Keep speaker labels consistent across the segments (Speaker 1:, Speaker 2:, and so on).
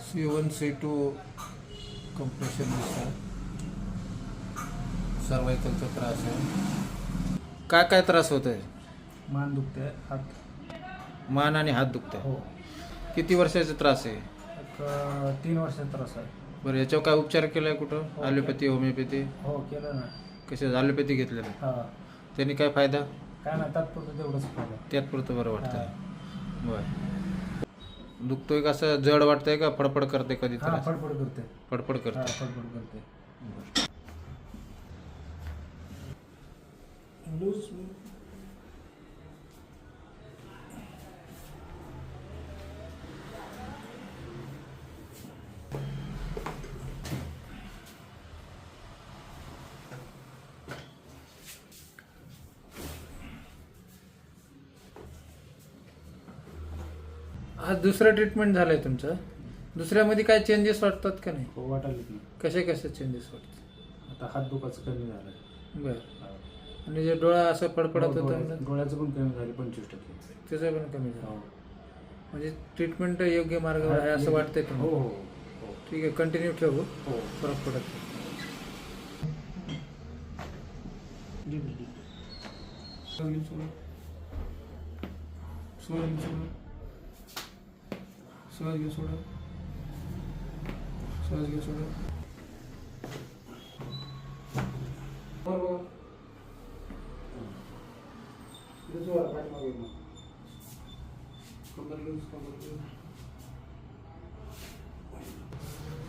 Speaker 1: C1 C2 compression दिसतं. सर्वायकलचा त्रास आहे. काय काय त्रास होत आहे?
Speaker 2: मान दुखते, हात.
Speaker 1: मान आणि हात दुखत आहे.
Speaker 2: हो.
Speaker 1: किती वर्षाचा त्रास आहे?
Speaker 2: एक 3 वर्षाचा त्रास आहे.
Speaker 1: बरं, याच्यावर काय उपचार केलाय कुठं?
Speaker 2: हो,
Speaker 1: ॲलोपॅथी, होमिओपॅथी?
Speaker 2: हो केलं ना.
Speaker 1: कसे ॲलोपॅथी घेतलेलं?
Speaker 2: हा.
Speaker 1: त्यांनी काय फायदा?
Speaker 2: काय ना तात्पुरतं तेवढंच फायदा.
Speaker 1: त्यात पुरतं बरं वाटतंय. बरं. दुखतोय का, असं जड वाटतंय का फडफड करते कधी
Speaker 2: हा,
Speaker 1: त्रास?
Speaker 2: फडफड करते.
Speaker 1: फडफड
Speaker 2: हा,
Speaker 1: करते.
Speaker 2: फडफड करते.
Speaker 1: आज दुसरं ट्रीटमेंट झालंय तुमचं. दुसऱ्यामध्ये काय चेंजेस वाटतात का नाही?
Speaker 2: हो, वाटायला नाही.
Speaker 1: कसे कसे चेंजेस वाटतात?
Speaker 2: आता हात दुखाचं कमी झालं.
Speaker 1: बरं. आणि जे डोळा असं फडफडत होतं
Speaker 2: डोळ्याचं पण कमी झाले 25%.
Speaker 1: त्याचं पण कमी झालं.
Speaker 2: हो.
Speaker 1: म्हणजे ट्रीटमेंट योग्य मार्गावर आहे असं वाटतंय
Speaker 2: हो
Speaker 1: तुम्हाला?
Speaker 2: हो हो.
Speaker 1: ठीक आहे, कंटिन्यू ठेवू.
Speaker 2: हो.
Speaker 1: फरक पडत नाही.
Speaker 2: श्वास घे, सोडा. श्वास घे, सोडा.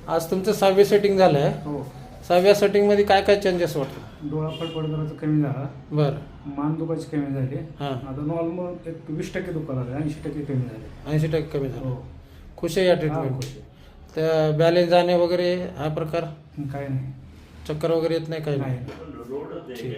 Speaker 1: आज तुमचं 6वी सेटिंग झालं आहे.
Speaker 2: हो.
Speaker 1: 6व्या सेटिंगमध्ये काय काय चेंजेस वाटतात?
Speaker 2: डोळा फडफड करायचा कमी झाला.
Speaker 1: बरं.
Speaker 2: मान दुखायची कमी झाली.
Speaker 1: हां.
Speaker 2: आता नॉर्मल एक 20% दुखायला लागले, 80% कमी झाले.
Speaker 1: 80% कमी झालं.
Speaker 2: हो.
Speaker 1: खुश आहे या
Speaker 2: हा,
Speaker 1: ट्रीटमेंट?
Speaker 2: खुश आहे.
Speaker 1: त्या बॅलेन्स जाणे वगैरे हा प्रकार,
Speaker 2: काही नाही.
Speaker 1: चक्कर वगैरे येत नाही, काही नाही?
Speaker 2: नाही.
Speaker 1: ठीक.